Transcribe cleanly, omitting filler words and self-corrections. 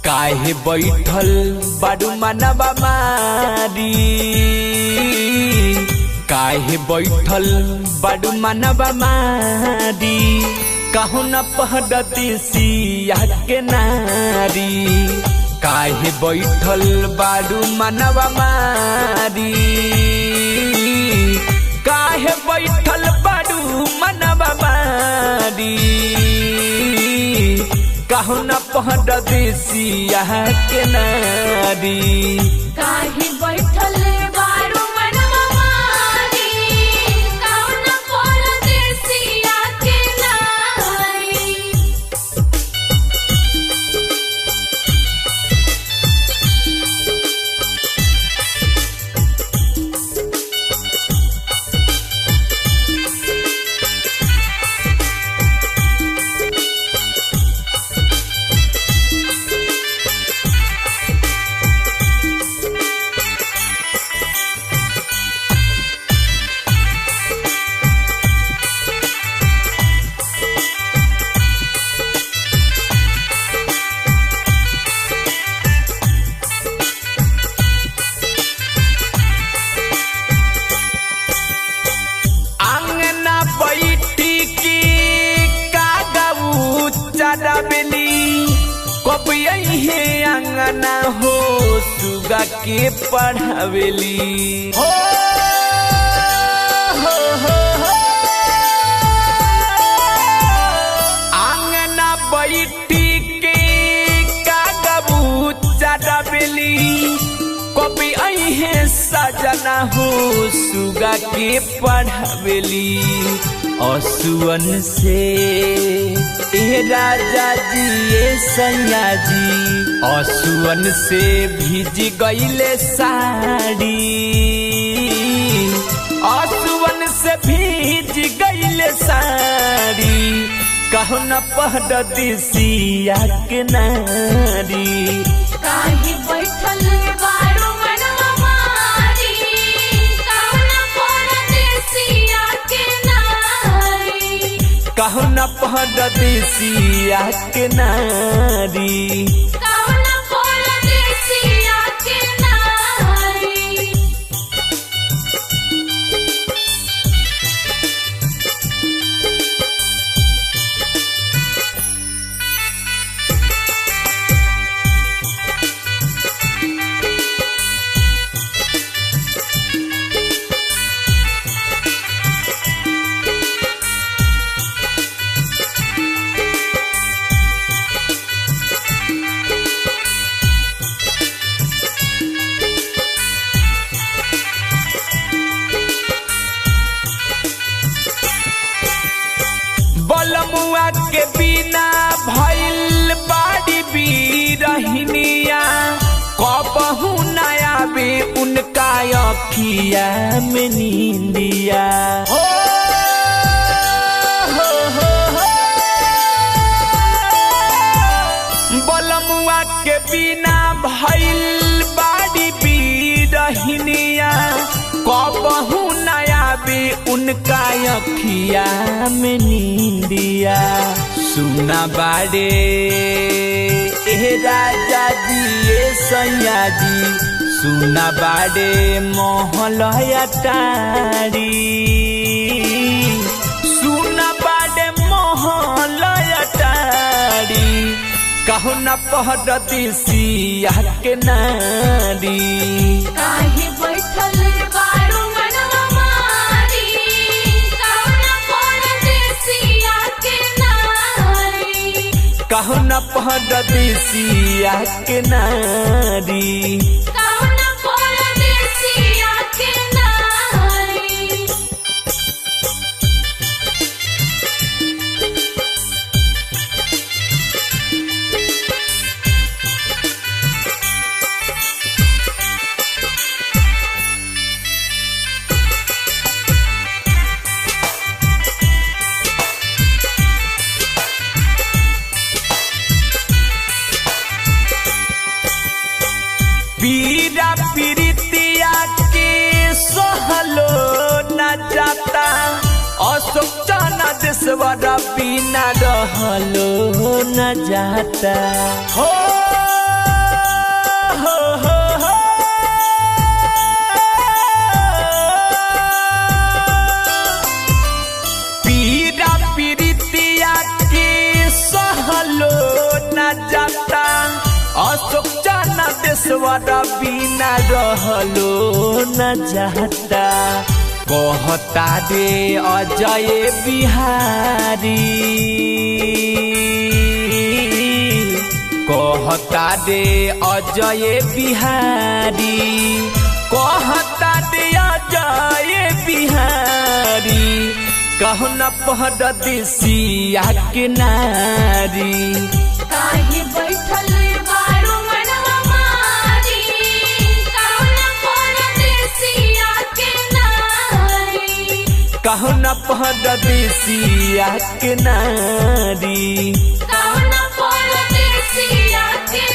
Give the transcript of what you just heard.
काहे बैठल बाडू मनवा मारी काहे बैठल बाडू मनवा मारी कहू न पहदती सिया के नारी काहे बैठल बाडू मनवा मारी काहे बैठल बाडू मनवा मारी कहू न पहदती सिया के नारी काहे बैठल बारू मनवा मारी कहू न पहदती सिया के नारी। कब यही अंगना हो सुगा के पढ़ावेली हो अंगना बैठी के कागबू चढ़ावेली कब यही सजना हो सुगा के पढ़ावेली असुवन से ए राजा जी ए सैया जी असुवन से भीज गईले साड़ी असुवन से भीज गईले साड़ी कहू न पहदती सिया के नारी काहे बैठल बारू मनवा मारी कहू न पहदती सिया के नारी। कहू न पहदती सिया के नारी कहू न पहदती सिया के नारी। बलमुआ के बिना भइल बाड़ी बीरहिनिया कबहू नया बे उनका अखिया में नींदिया हो बलमुआ के बिना भइल बाड़ी बीरहिनिया कबहू नया बे उनका अखिया में नींदिया सुना बाड़े ए राजा जी ए सैया जी सुना बाड़े मोहलया टारी सुना बाड़े मोहलया टारी कहू न पहदती सिया के नारी काहे बैठल बारू मनवा मारी कहू न पहदती सिया के नारी। कहू न पहदती सिया के नारी कहू न पहदती सिया के नारी। पीरा पीरितिया के सहलो न जाता अशोक चना देशवर बिना रहलो न जाता हो सहलो न जाता अशोक चना देशवारा बिना रहलो न जाता कहता रे अजय बिहारी कहता रे अजय बिहारी कहता रे अजय बिहारी कहु न परदेसिया के नारी काहे बैठल बारू मनवा मारी कहु न परदेसिया के नारी कहु न परदेसिया के नारी कहु न परदेसिया के